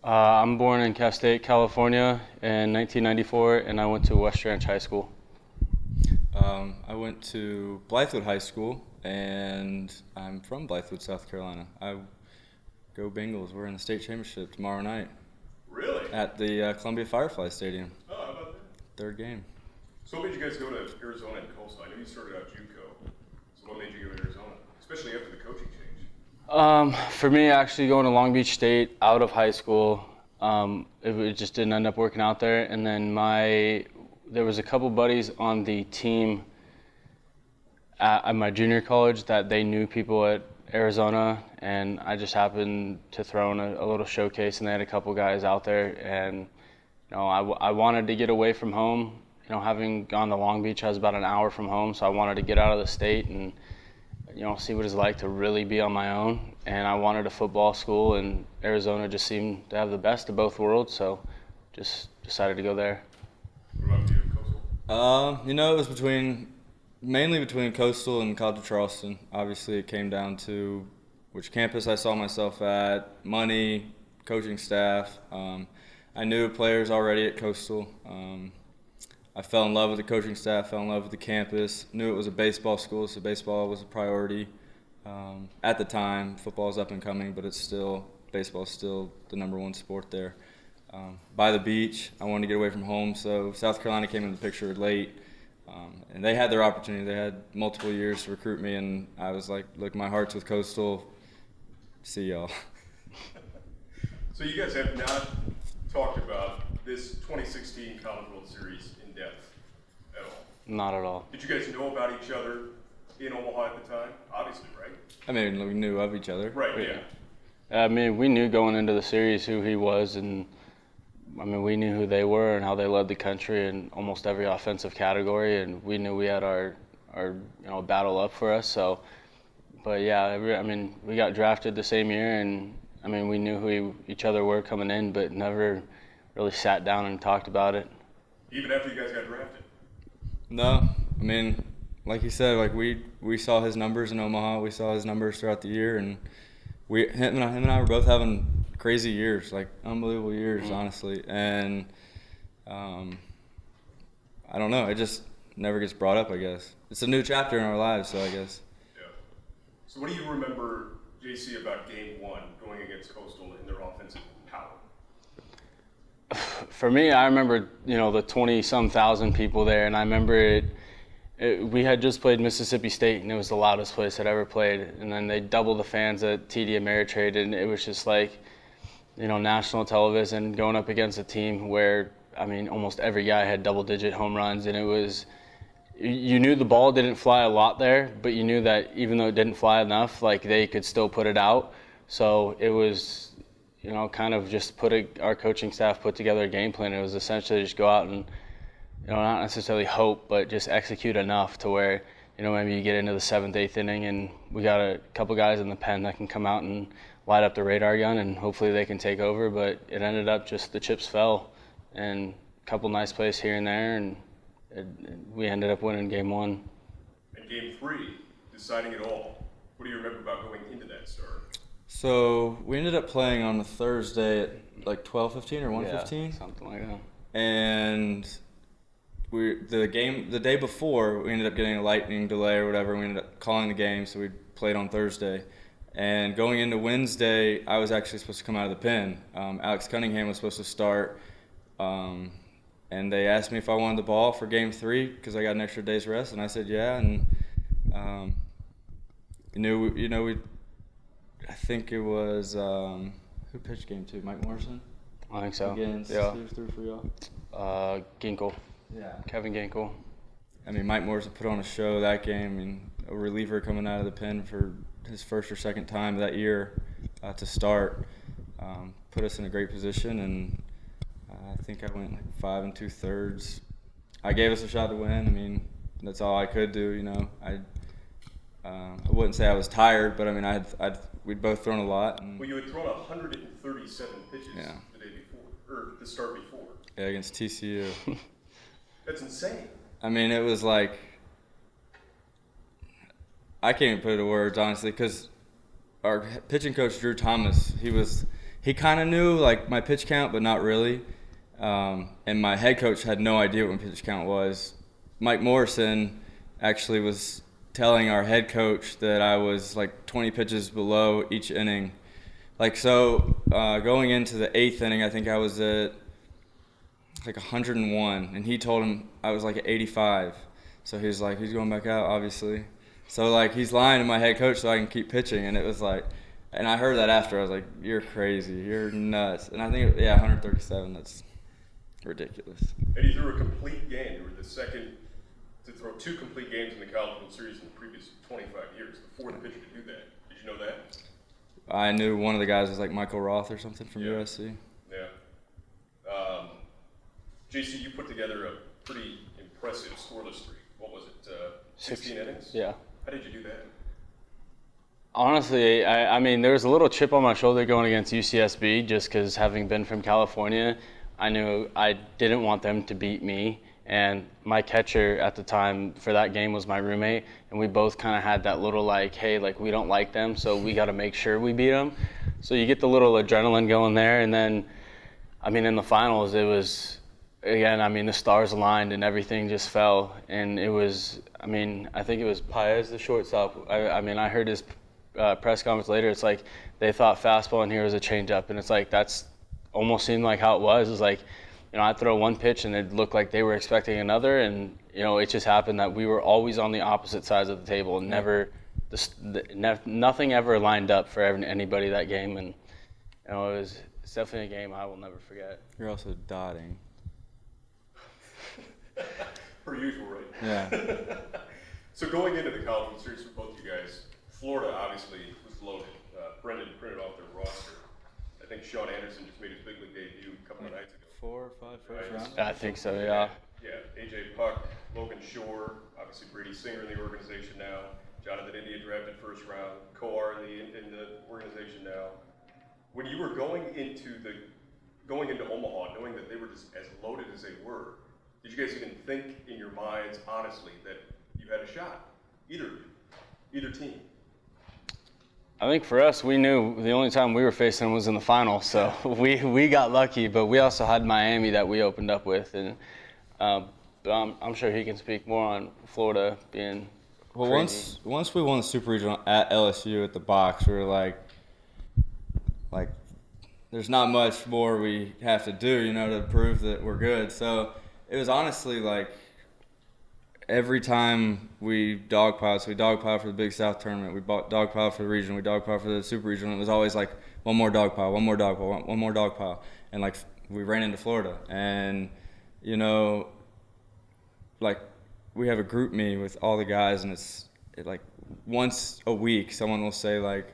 I'm born in Cal State, California in 1994, and I went to West Ranch High School. I went to Blythewood High School, and I'm from Blythewood, South Carolina. I go Bengals. We're in the state championship tomorrow night Really? at the Columbia Firefly Stadium. Oh, how about that? Third game. So what made you guys go to Arizona and Coastal? I know you started out JUCO. So what made you go to Arizona, especially after the coaching change? For me, actually going to Long Beach State out of high school, it just didn't end up working out there. And then there was a couple buddies on the team at my junior college that they knew people at Arizona, and I just happened to throw in a little showcase, and they had a couple guys out there, and I wanted to get away from home. Having gone to Long Beach, I was about an hour from home, so I wanted to get out of the state and see what it's like to really be on my own. And I wanted a football school, and Arizona just seemed to have the best of both worlds, so just decided to go there. What about you, Coastal? It was mainly between Coastal and College of Charleston. Obviously, it came down to which campus I saw myself at, money, coaching staff. I knew players already at Coastal. I fell in love with the coaching staff, fell in love with the campus, knew it was a baseball school, so baseball was a priority. At the time, football is up and coming, but baseball is still the number one sport there. By the beach, I wanted to get away from home, so South Carolina came into the picture late. And they had their opportunity. They had multiple years to recruit me, and I was like, look, my heart's with Coastal. See y'all. So you guys have not talked about this 2016 College World Series in depth at all. Not at all. Did you guys know about each other in Omaha at the time? Obviously, right? I mean, we knew of each other. Right, yeah. I mean, we knew going into the series who he was, and we knew who they were and how they led the country in almost every offensive category, and we knew we had our battle up for us. So, but yeah, we got drafted the same year, and we knew who each other were coming in, but never really sat down and talked about it. Even after you guys got drafted? No, like you said, like we saw his numbers in Omaha. We saw his numbers throughout the year, and him and I were both having crazy years, like unbelievable years, honestly. And I don't know, it just never gets brought up, I guess. It's a new chapter in our lives, so I guess. Yeah. So what do you remember, JC, about game one going against Coastal and their offensive power? For me, I remember, the 20-some thousand people there, and I remember we had just played Mississippi State, and it was the loudest place I'd ever played. And then they doubled the fans at TD Ameritrade, and it was just like, national television going up against a team where, almost every guy had double-digit home runs, and it was, you knew the ball didn't fly a lot there, but you knew that even though it didn't fly enough, like they could still put it out. So it was, kind of just our coaching staff put together a game plan. It was essentially just go out and, not necessarily hope, but just execute enough to where, maybe you get into the 7th, 8th inning and we got a couple guys in the pen that can come out and light up the radar gun, and hopefully they can take over. But it ended up just the chips fell, and a couple nice plays here and there, and we ended up winning game one. And game three, deciding it all. What do you remember about going into that start? So we ended up playing on a Thursday at like 12:15 or 1:15. Yeah, something like that. And the day before, we ended up getting a lightning delay or whatever. We ended up calling the game, so we played on Thursday. And going into Wednesday, I was actually supposed to come out of the pen. Alex Cunningham was supposed to start, and they asked me if I wanted the ball for game 3 because I got an extra day's rest, and I said yeah. And I think it was who pitched game 2? Mike Morrison. I think so. Against Yeah. who threw for y'all? Ginkle. Yeah. Kevin Ginkle. Mike Morrison put on a show that game. A reliever coming out of the pen for his first or second time that year to start put us in a great position, and I think I went like 5 2/3. I gave us a shot to win. That's all I could do. I wouldn't say I was tired, but we'd both thrown a lot. Well, you had thrown 137 pitches the day before, or the start before. Yeah, against TCU. That's insane. It was like, I can't even put it into words, honestly, because our pitching coach, Drew Thomas, he was he kind of knew like my pitch count, but not really. And my head coach had no idea what my pitch count was. Mike Morrison actually was telling our head coach that I was like 20 pitches below each inning. Like, so going into the 8th inning, I think I was at like 101, and he told him I was like at 85. So he was like, he's going back out, obviously. So like he's lying to my head coach so I can keep pitching, and it was like, and I heard that after. I was like, you're crazy, you're nuts. And I think, 137, that's ridiculous. And he threw a complete game. You were the second to throw 2 complete games in the College World Series in the previous 25 years, the 4th pitcher to do that. Did you know that? I knew one of the guys was like Michael Roth or something from USC. Yeah. JC, you put together a pretty impressive scoreless streak. What was it, 16 innings? Yeah. How did you do that? Honestly, I mean, there was a little chip on my shoulder going against UCSB just because having been from California, I knew I didn't want them to beat me. And my catcher at the time for that game was my roommate, and we both kind of had that little like, hey, like we don't like them, so we got to make sure we beat them. So you get the little adrenaline going there, and then, I mean, in the finals, it was, again, I mean, the stars aligned and everything just fell, and it was, I mean, I think it was Paez, the shortstop. I mean, I heard his press conference later. It's like they thought fastball in here was a changeup, and it's like that's almost seemed like how it was. It's like, you know, I'd throw one pitch and it looked like they were expecting another, and you know, it just happened that we were always on the opposite sides of the table, and nothing ever lined up for anybody that game, and you know, it's definitely a game I will never forget. You're also dotting. Per usual, right? Yeah. So going into the College World Series for both you guys, Florida obviously was loaded. Brendan printed off their roster. I think Sean Anderson just made his big league debut a couple of nights ago. 4 or 5 first Right. round? I think so, yeah. Yeah, AJ Puck, Logan Shore, obviously Brady Singer in the organization now. Jonathan India drafted first round. Coar in the organization now. When you were going into Omaha, knowing that they were just as loaded as they were, did you guys even think in your minds, honestly, that you had a shot? Either team. I think for us, we knew the only time we were facing them was in the final, so we got lucky. But we also had Miami that we opened up with, and but I'm sure he can speak more on Florida being. Well, crazy. once we won the Super Regional at LSU at the box, we were like, there's not much more we have to do, you know, to prove that we're good. So it was honestly like every time we dogpiled, so we dogpiled for the Big South tournament, we dogpiled for the region, we dogpiled for the Super Regional. It was always like one more dogpile, one more dogpile, one more dogpile, and like we ran into Florida, and you know, like we have a group meeting with all the guys, and it's like once a week someone will say like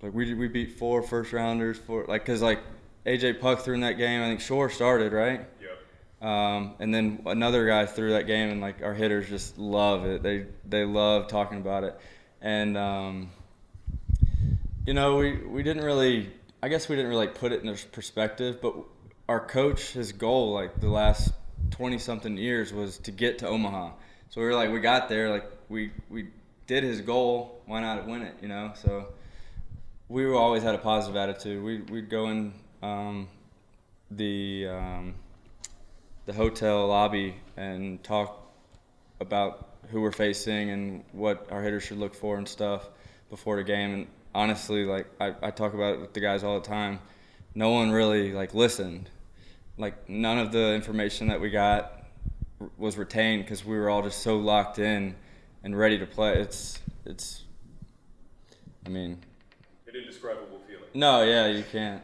we beat 4 first rounders, because like AJ Puck threw in that game. I think Shore started, right? Yep. And then another guy threw that game, and like our hitters just love it. They love talking about it, and you know, we didn't really, I guess we didn't really like put it in perspective, but our coach, his goal like the last 20-something years was to get to Omaha. So we were like, we got there, like we did his goal, why not win it, you know? So we always had a positive attitude. We'd go in the hotel lobby and talk about who we're facing and what our hitters should look for and stuff before the game. And honestly, like I talk about it with the guys all the time, no one really like listened. Like none of the information that we got was retained because we were all just so locked in and ready to play. It's I mean, An indescribable feeling. no, yeah, you can't.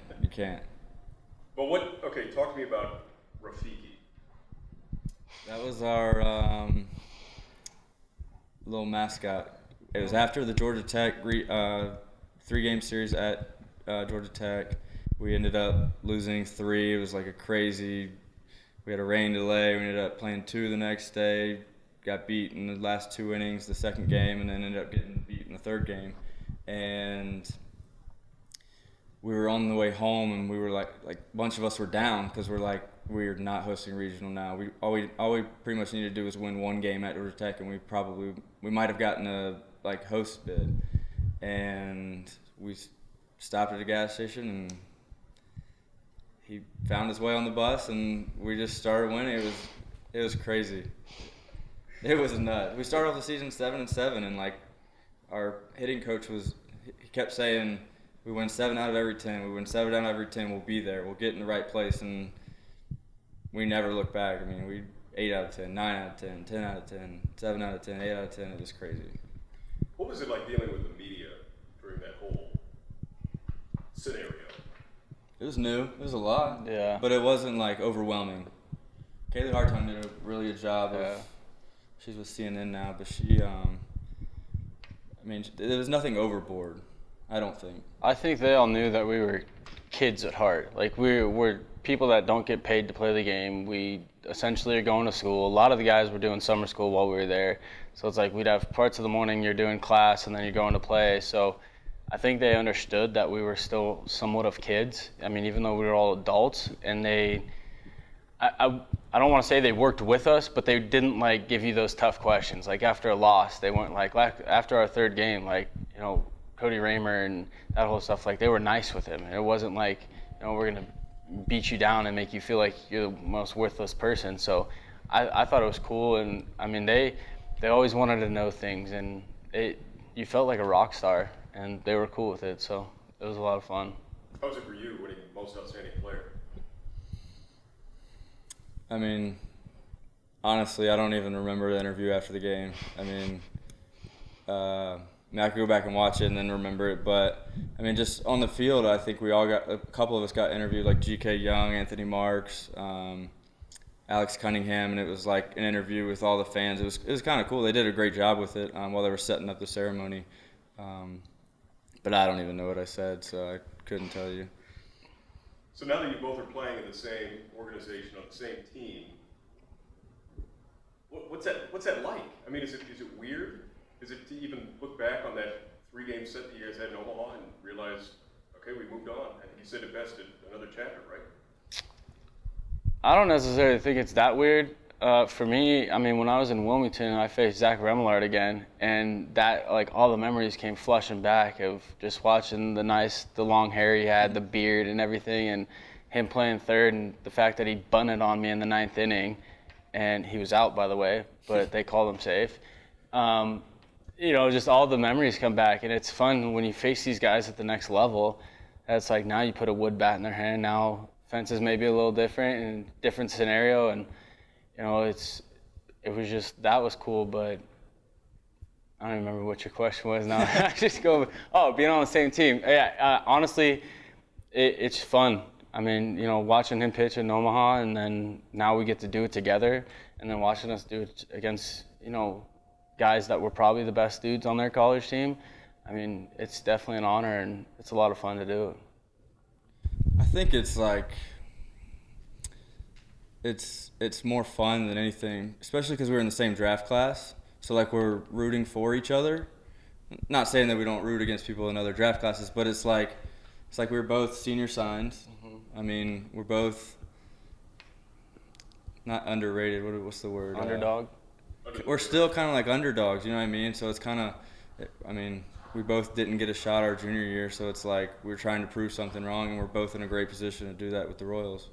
But okay, talk to me about Rafiki. That was our little mascot. It was after the Georgia Tech 3-game series at Georgia Tech. We ended up losing 3. It was like we had a rain delay. We ended up playing 2 the next day. Got beat in the last 2 innings, the second game, and then ended up getting beat in the third game. And we were on the way home, and we were like a bunch of us were down because we're not hosting regional now. All we pretty much needed to do was win 1 game at Georgia Tech, and we might have gotten a host bid, and we stopped at a gas station, and he found his way on the bus, and we just started winning. It was crazy. It was nuts. We started off the season 7-7, and like our hitting coach he kept saying, "We win 7 out of every 10. We win 7 out of every 10. We'll be there. We'll get in the right place." And we never looked back. I mean, we 8 out of 10, 9 out of 10, 10 out of 10, 7 out of 10, 8 out of 10. It was crazy. What was it like dealing with the media during that whole scenario? It was new. It was a lot. Yeah. But it wasn't like overwhelming. Kaylee Hartung did a really good job Yeah. She's with CNN now, but she, I mean, there was nothing overboard, I don't think. I think they all knew that we were kids at heart. Like we're people that don't get paid to play the game. We essentially are going to school. A lot of the guys were doing summer school while we were there. So it's like we'd have parts of the morning you're doing class and then you're going to play. So I think they understood that we were still somewhat of kids. I mean, even though we were all adults, and I don't want to say they worked with us, but they didn't like give you those tough questions. Like after a loss, they weren't like after our third game, like, you know, Cody Raymer and that whole stuff, like they were nice with him. It wasn't like, you know, we're going to beat you down and make you feel like you're the most worthless person. So I thought it was cool. And I mean, they always wanted to know things, and you felt like a rock star, and they were cool with it. So it was a lot of fun. How was it for you winning most outstanding player? I mean, honestly, I don't even remember the interview after the game. I mean, I could go back and watch it and then remember it. But, I mean, just on the field, I think a couple of us got interviewed, like G.K. Young, Anthony Marks, Alex Cunningham, and it was like an interview with all the fans. It was kind of cool. They did a great job with it while they were setting up the ceremony. But I don't even know what I said, so I couldn't tell you. So now that you both are playing in the same organization on the same team, what's that like? I mean, is it weird? Is it to even look back on that 3-game set that you guys had in Omaha and realize, okay, we moved on? I think you said it best at another chapter, right? I don't necessarily think it's that weird. For me, I mean, when I was in Wilmington, I faced Zach Remillard again, and that, like, all the memories came flushing back of just watching the long hair he had, the beard and everything, and him playing third, and the fact that he bunted on me in the 9th inning, and he was out, by the way, but they called him safe. You know, just all the memories come back, and it's fun when you face these guys at the next level. It's like now you put a wood bat in their hand. Now fences may be a little different and different scenario, and you know, that was cool, but I don't remember what your question was now. I just being on the same team. Yeah, honestly, it's fun. I mean, you know, watching him pitch in Omaha, and then now we get to do it together, and then watching us do it against, you know, guys that were probably the best dudes on their college team. I mean, it's definitely an honor, and it's a lot of fun to do. I think it's like it's more fun than anything, especially because we're in the same draft class. So like we're rooting for each other. Not saying that we don't root against people in other draft classes, but it's like we're both senior signs. Mm-hmm. I mean, we're both not underrated. What's the word? Underdog. We're still kind of like underdogs. You know what I mean? So it's kind of, I mean, we both didn't get a shot our junior year, so it's like we're trying to prove something wrong, and we're both in a great position to do that with the Royals.